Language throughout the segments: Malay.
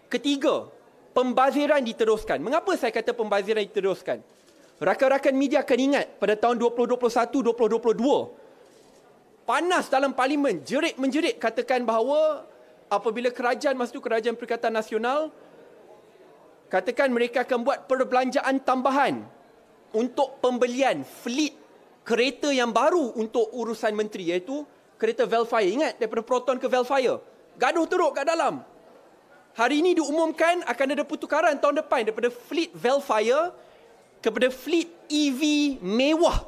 Ketiga, pembaziran diteruskan. Mengapa saya kata pembaziran diteruskan? Rakan-rakan media akan ingat pada tahun 2021-2022, panas dalam parlimen, jerit-menjerit katakan bahawa apabila kerajaan, masa itu Kerajaan Perikatan Nasional, katakan mereka akan buat perbelanjaan tambahan untuk pembelian fleet kereta yang baru untuk urusan menteri, iaitu kereta Velfire. Ingat, daripada Proton ke Velfire. Gaduh teruk kat dalam. Hari ini diumumkan akan ada pertukaran tahun depan daripada fleet Velfire kepada fleet EV mewah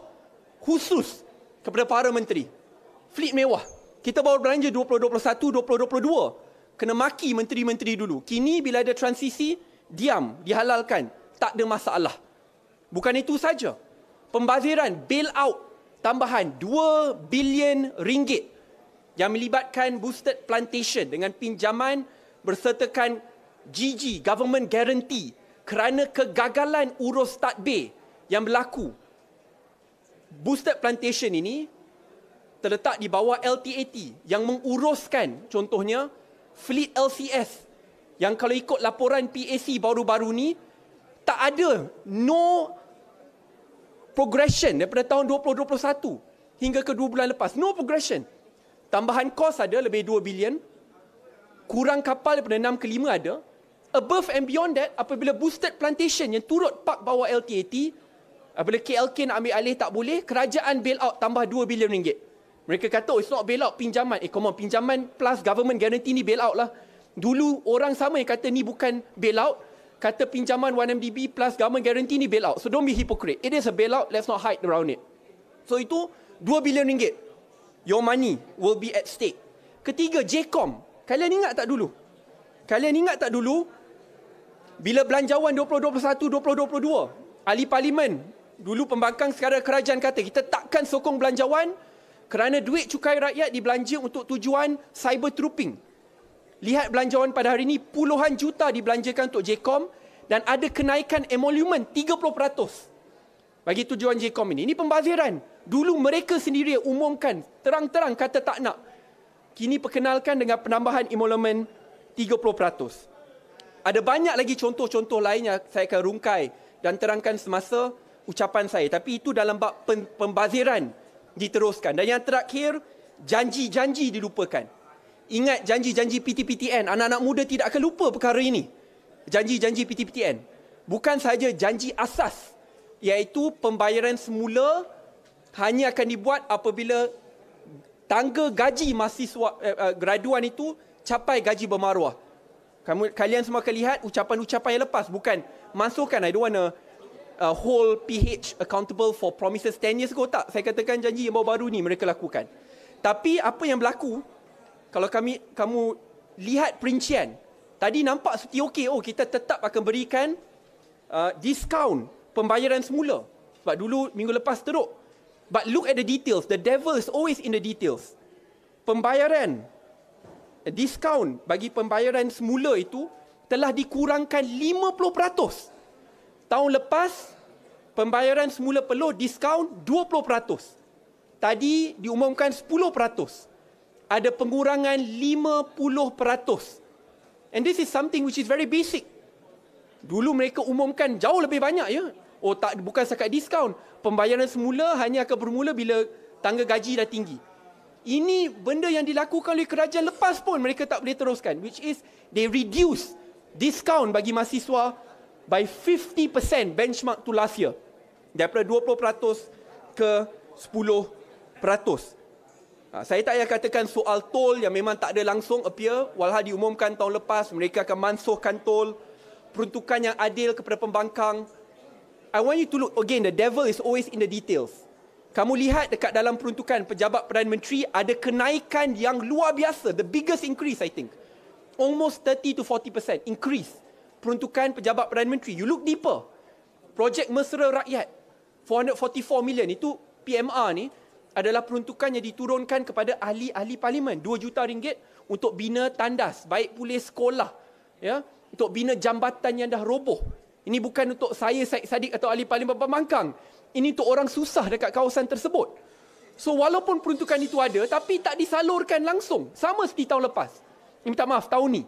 khusus kepada para menteri. Fleet mewah. Kita baru belanja 2021, 2022. Kena maki menteri-menteri dulu. Kini bila ada transisi, diam, dihalalkan. Tak ada masalah. Bukan itu saja. Pembaziran, bail-out tambahan 2 bilion ringgit yang melibatkan boosted plantation dengan pinjaman bersertakan GG, government guarantee, kerana kegagalan urus tadbir yang berlaku. Boosted plantation ini terletak di bawah LTAT yang menguruskan contohnya fleet LCS yang kalau ikut laporan PAC baru-baru ni tak ada, no progression daripada tahun 2021 hingga ke 2 bulan lepas. No progression. Tambahan kos ada lebih 2 bilion. Kurang kapal daripada 6 ke 5 ada. Above and beyond that, apabila boosted plantation yang turut park bawah LTAT, apabila KLK nak ambil alih tak boleh, kerajaan bail out tambah 2 bilion ringgit. Mereka kata, oh, it's not bail out, pinjaman. Come on, pinjaman plus government guarantee ni bail out lah. Dulu orang sama yang kata ni bukan bail out, kata pinjaman 1MDB plus government guarantee ni bail out. So don't be hypocrite. It is a bail out, let's not hide around it. So itu 2 bilion ringgit. Your money will be at stake. Ketiga, JCOM. Kalian ingat tak dulu? Bila belanjawan 2021-2022, ahli parlimen, dulu pembangkang sekarang kerajaan kata, kita takkan sokong belanjawan kerana duit cukai rakyat dibelanja untuk tujuan cyber trooping. Lihat belanjawan pada hari ini, puluhan juta dibelanjakan untuk JCOM dan ada kenaikan emolument 30% bagi tujuan JCOM ini. Ini pembaziran. Dulu mereka sendiri umumkan, terang-terang kata tak nak. Kini perkenalkan dengan penambahan emolument 30%. Ada banyak lagi contoh-contoh lain yang saya akan rungkai dan terangkan semasa ucapan saya. Tapi itu dalam bab pembaziran diteruskan. Dan yang terakhir, janji-janji dilupakan. Ingat janji-janji PTPTN. Anak-anak muda tidak akan lupa perkara ini. Janji-janji PTPTN. Bukan sahaja janji asas, iaitu pembayaran semula hanya akan dibuat apabila tangga gaji mahasiswa graduan itu capai gaji bermaruah. Kalian semua akan lihat ucapan-ucapan yang lepas. Bukan masukkan, I don't want to hold PH accountable for promises 10 years ago. Tak, saya katakan janji yang baru-baru ni mereka lakukan. Tapi apa yang berlaku, kalau kamu lihat perincian, tadi nampak seperti okey, oh kita tetap akan berikan diskaun pembayaran semula. Sebab dulu minggu lepas teruk. But look at the details. The devil is always in the details. Pembayaran, diskaun bagi pembayaran semula itu telah dikurangkan 50%. Tahun lepas, pembayaran semula peluh diskaun 20%. Tadi diumumkan 10%. Ada pengurangan 50%. And this is something which is very basic. Dulu mereka umumkan jauh lebih banyak, ya. Oh, tak, bukan setakat diskaun. Pembayaran semula hanya akan bermula bila tangga gaji dah tinggi. Ini benda yang dilakukan oleh kerajaan lepas pun mereka tak boleh teruskan. Which is, they reduce diskaun bagi mahasiswa by 50% benchmark to last year. Daripada 20% ke 10%. Saya tak payah katakan soal tol yang memang tak ada langsung appear. Walhal diumumkan tahun lepas, mereka akan mansuhkan tol. Peruntukan yang adil kepada pembangkang. I want you to look, again, the devil is always in the details. Kamu lihat dekat dalam peruntukan pejabat Perdana Menteri, ada kenaikan yang luar biasa. The biggest increase, I think. Almost 30 to 40% increase. Peruntukan pejabat Perdana Menteri. You look deeper. Projek Mesra Rakyat, 444 million. Itu PMR ni adalah peruntukan yang diturunkan kepada ahli-ahli parlimen. 2 juta ringgit untuk bina tandas, baik pulih sekolah. Ya, untuk bina jambatan yang dah roboh. Ini bukan untuk saya, Syed Saddiq atau ahli parlimen pembangkang. Ini untuk orang susah dekat kawasan tersebut. So walaupun peruntukan itu ada, tapi tak disalurkan langsung. Sama seperti tahun lepas. Minta maaf, tahun ni.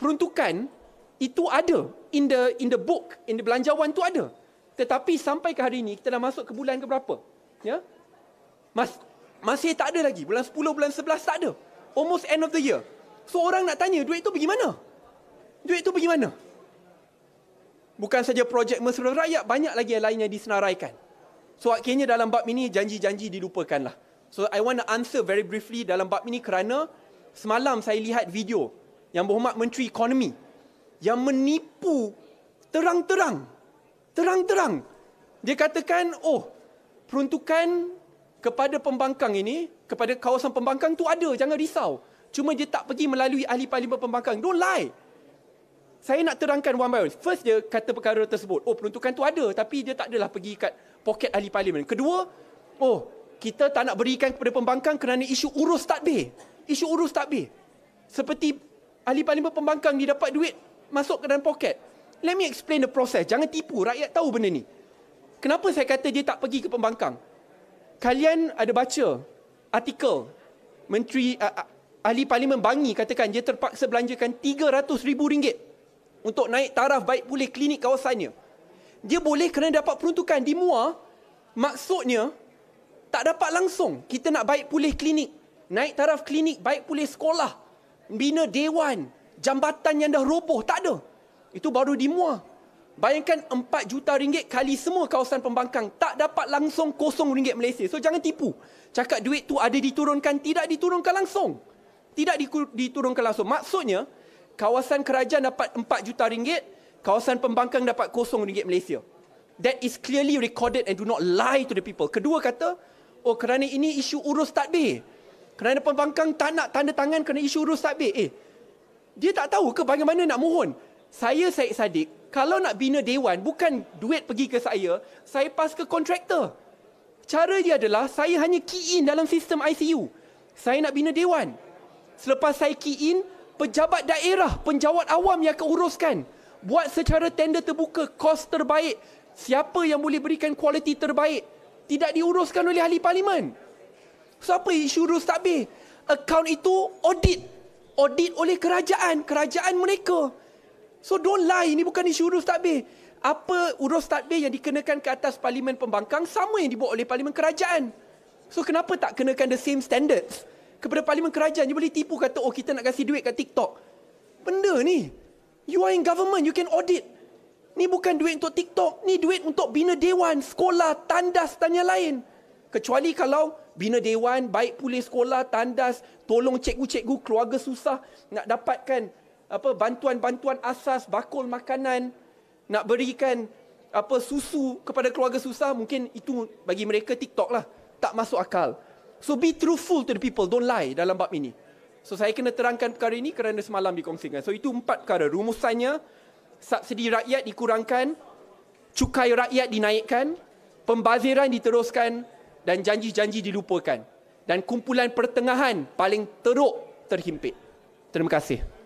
Peruntukan Itu ada in the book, in the belanjawan tu ada. Tetapi sampai ke hari ini kita dah masuk ke bulan ke berapa? Ya? Masih tak ada lagi. Bulan 10, bulan 11 tak ada. Almost end of the year. So orang nak tanya, duit tu pergi mana? Duit tu pergi mana? Bukan saja projek mesra rakyat, banyak lagi yang lain yang disenaraikan. So akhirnya dalam bab ini janji-janji dilupakanlah. So I want to answer very briefly dalam bab ini kerana semalam saya lihat video yang berhormat Menteri Ekonomi yang menipu terang-terang. Dia katakan, peruntukan kepada pembangkang ini, kepada kawasan pembangkang tu ada, jangan risau. Cuma dia tak pergi melalui ahli parlimen pembangkang. Don't lie. Saya nak terangkan one by one. First, dia kata perkara tersebut. Peruntukan tu ada, tapi dia tak adalah pergi kat poket ahli parlimen. Kedua, kita tak nak berikan kepada pembangkang kerana isu urus tadbir. Isu urus tadbir. Seperti ahli parlimen pembangkang dia dapat duit masuk ke dalam poket. Let me explain the process. Jangan tipu, rakyat tahu benda ni. Kenapa saya kata dia tak pergi ke pembangkang? Kalian ada baca artikel Menteri ahli parlimen Bangi katakan dia terpaksa belanjakan RM300,000 untuk naik taraf baik pulih klinik kawasannya. Dia boleh kerana dapat peruntukan di MUA, maksudnya tak dapat langsung. Kita nak baik pulih klinik, naik taraf klinik, baik pulih sekolah, bina dewan, jambatan yang dah roboh, tak ada. Itu baru di MUA. Bayangkan RM4 juta kali semua kawasan pembangkang, tak dapat langsung RM0 Malaysia. So jangan tipu. Cakap duit tu ada diturunkan, tidak diturunkan langsung. Tidak diturunkan langsung. Maksudnya, kawasan kerajaan dapat RM4 juta, kawasan pembangkang dapat RM0 Malaysia. That is clearly recorded and do not lie to the people. Kedua kata, kerana ini isu urus tadbir. Kerana pembangkang tak nak tanda tangan kerana isu urus tadbir. Dia tak tahu ke bagaimana nak mohon? Saya Syed Saddiq, kalau nak bina dewan, bukan duit pergi ke saya pass ke kontraktor. Cara dia adalah, saya hanya key in dalam sistem ICU. Saya nak bina dewan. Selepas saya key in, pejabat daerah, penjawat awam yang akan uruskan. Buat secara tender terbuka, kos terbaik. Siapa yang boleh berikan kualiti terbaik. Tidak diuruskan oleh ahli parlimen. So apa isu urus tadbir? Akaun itu audit. Audit oleh kerajaan mereka. So don't lie, ini bukan isu urus tadbir. Apa urus tadbir yang dikenakan ke atas parlimen pembangkang sama yang dibuat oleh parlimen kerajaan. So kenapa tak kenakan the same standards kepada parlimen kerajaan? Dia boleh tipu kata, kita nak kasih duit kat TikTok. Benda ni, you are in government, you can audit. Ni bukan duit untuk TikTok, ni duit untuk bina dewan, sekolah, tandas dan yang lain. Kecuali kalau bina dewan, baik pulih sekolah, tandas, tolong cikgu-cikgu, keluarga susah, nak dapatkan bantuan-bantuan asas, bakul makanan, nak berikan susu kepada keluarga susah, mungkin itu bagi mereka TikTok lah. Tak masuk akal. So be truthful to the people, don't lie dalam bab ini. So saya kena terangkan perkara ini kerana semalam dikongsikan. So itu 4 perkara. Rumusannya, subsidi rakyat dikurangkan, cukai rakyat dinaikkan, pembaziran diteruskan dan janji-janji dilupakan. Dan kumpulan pertengahan paling teruk terhimpit. Terima kasih.